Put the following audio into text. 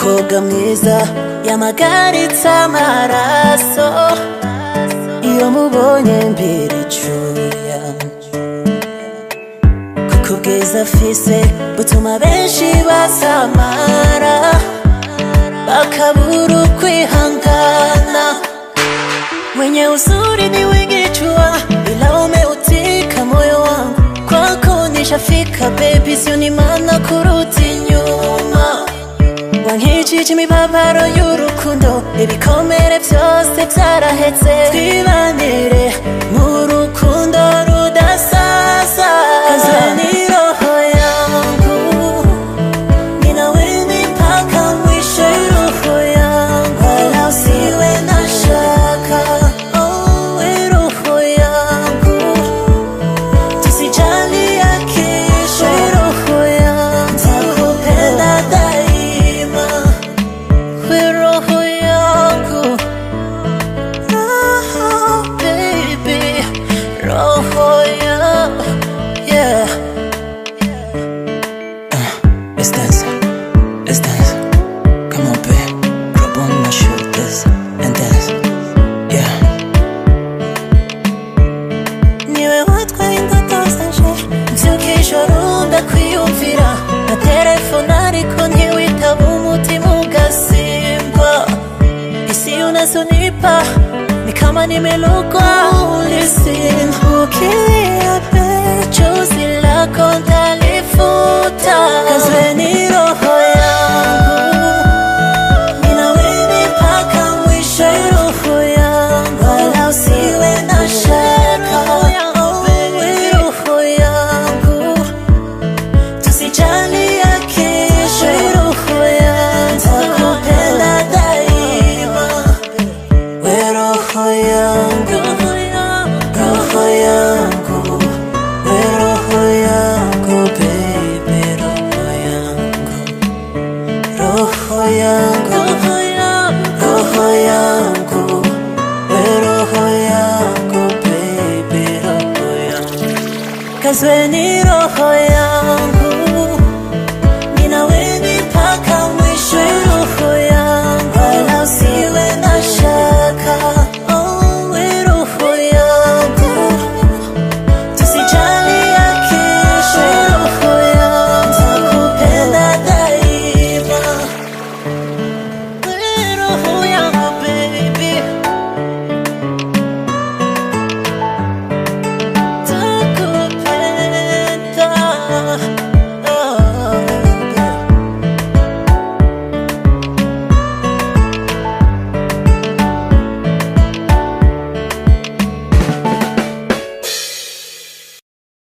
umukobwa mwiza yamagaritse amaraso iyo mubonye mbere icuya kuko ubwiza afise butuma benshi basamara bakabura ukwihangana. Mwenye uzuri ni wingi jua, ila umeutika moyo wangu kwako nishafika baby, sioni maana kurudi nyuma. Wankijije imibabaro y'urukundo, ibikomere vyose vyaraheze, twibanire mu rukundo rudasaza. Kaze ni roho yangu, ni nawe ni mpaka mwisho roho yangu, wala usiwe na shaka. Oh, we roho yangu, tusijali ya kesho, roho yangu, nitakupenda daima. We roho yangu, roho baby, roho yangu, yeah. Let's dance, let's dance. Come on, babe, grab on my shoulders and dance, yeah. Niwe watwaye indoto zanje, mvyuka ijoro ndakwiyumvira, na telefone ariko ntiwitaba, umutima ugasimba. Hisia unazonipa ni kama nimelogwa. Listen, ukilia babe, chozi lako ndalifuta. Kaze ni roho yangu, ni nawe ni mpaka mwisho roho yangu, wala usiwe na shaka. Oh, we roho yangu, tusijali ya kesho, roho yangu, nitakupenda daima. We roho yangu, roho yangu, we roho yangu baby, roho yangu, roho yangu, roho yangu, we roho yangu baby, roho yangu. Kaze ni